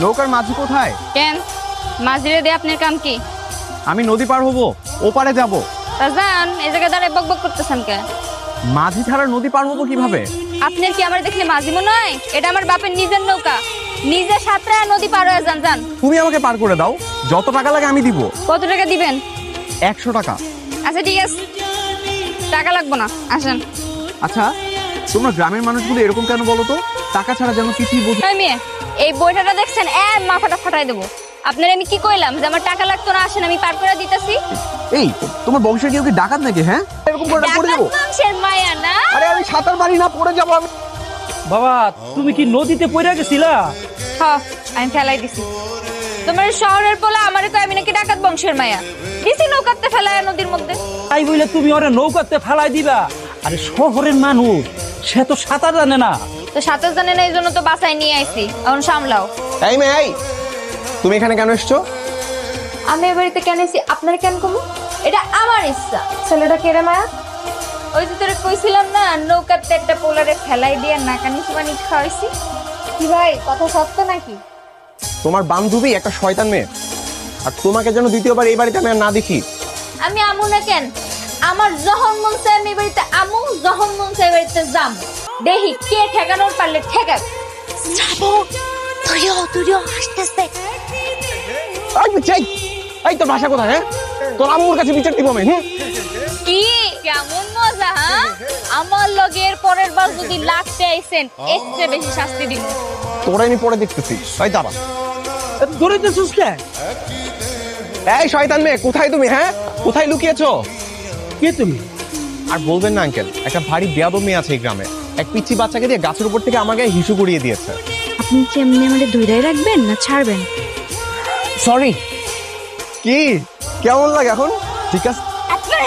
নৌকার মাঝি কোথায়? কেন মাঝিরে দিয়ে আপনার কাম কি? আমি নদী পার হব, ওপারে যাব। তা যান, এই জায়গায় দাঁড়ায় বক বক করতেছেন কে? মাঝি ছাড়া নদী পার হবো কিভাবে? আপনার কি আমার দেখলে মাঝি মনে হয়? এটা আমার বাপের নিজের নৌকা, নিজে সাঁতরা নদী পার হয়ে যান। যান। তুমি আমাকে পার করে দাও, যত টাকা লাগে আমি দিব। কত টাকা দিবেন? 100 টাকা। আচ্ছা ঠিক আছে, টাকা লাগবো না, আসেন। আচ্ছা, তোমরা গ্রামের মানুষগুলো এরকম কেন বলো তো? টাকা ছাড়া যেন কিছুই বোঝো। এই মেয়ে, এই বইটাটা দেখছেন, মাথাটা ফাটাই দেবো। আপনার আমি কি কইলাম যে আমার টাকা লাগতো না? আসেন, আমি পার করে দিতেছি। এই তোমার বংশের কেউ কি ডাকাত নাকি? হ্যাঁ, এরকম করে পড়ে যাবো। বংশের মায়া না? আরে আমি সাঁতার পারি না, পড়ে যাবো আমি। বাবা, তুমি কি নদীতে পড়ে গেছিলা? হ্যাঁ, আমি ফেলাই দিছি। তোমার শহরের পোলা আমারে কয় আমি নাকি ডাকাত বংশের মায়া। দিছি নৌকাতে ফেলায় নদীর মধ্যে। তাই বলে তুমি ওরে নৌকাতে ফেলাই দিবা? আরে শহরের মানুষ, সে তো সাঁতার জানে না। তো সাঁতার জানে না, এই জন্য তো বাসায় নিয়ে আইছি। এখন সামলাও। এই মেয়ে, এই তুমি এখানে কেন এসছো? আমি এ বাড়িতে কেন এসেছি আপনার কেন কমু? এটা আমার ইচ্ছা। ছেলেটা কেড়ে মায়া? ওই যে তোরে কইছিলাম না, নৌকাতে একটা পোলারে ফেলাই দিয়ে নাকানি চুবানি খাওয়াইছি। কি ভাই, কথা সত্য নাকি? তোমার বান্ধবী একটা শয়তান মেয়ে, আর তোমাকে যেন দ্বিতীয়বার এই বাড়িতে আমি আর না দেখি। আমি আমু না কেন? আমার যখন মন চায় আমি এই বাড়িতে আমু, যখন মন চায় এই বাড়িতে যাম। দেখি কে ঠেকানোর পারলে ঠেকাক। যাবো। তুইও আসতেছে। এই তোর ভাষা কোথায়? হ্যাঁ, তোর আম্মুর কাছে বিচার দিব আমি। কি কেমন মজা? হ্যাঁ, আমার লগের পরের বার যদি লাগতে আইছেন, এর চেয়ে বেশি শাস্তি দিব। তোরা আমি পরে দেখতেছি। ভাই দাঁড়া। ধরে দিছিস কে? এই শয়তান মেয়ে, কোথায় তুমি? হ্যাঁ, কোথায় লুকিয়েছো? কে তুমি? আর বলবেন না আঙ্কেল, একটা ভারী বেয়াদব মেয়ে আছে এই গ্রামে। এক পিচ্ছি বাচ্চাকে দিয়ে গাছের উপর থেকে আমার গায়ে হিসু করিয়ে দিয়েছে। আপনি কি এমনি আমাদের ধইরাই রাখবেন না ছাড়বেন? সরি। কি কেমন লাগে এখন? ঠিক আছে। আপনার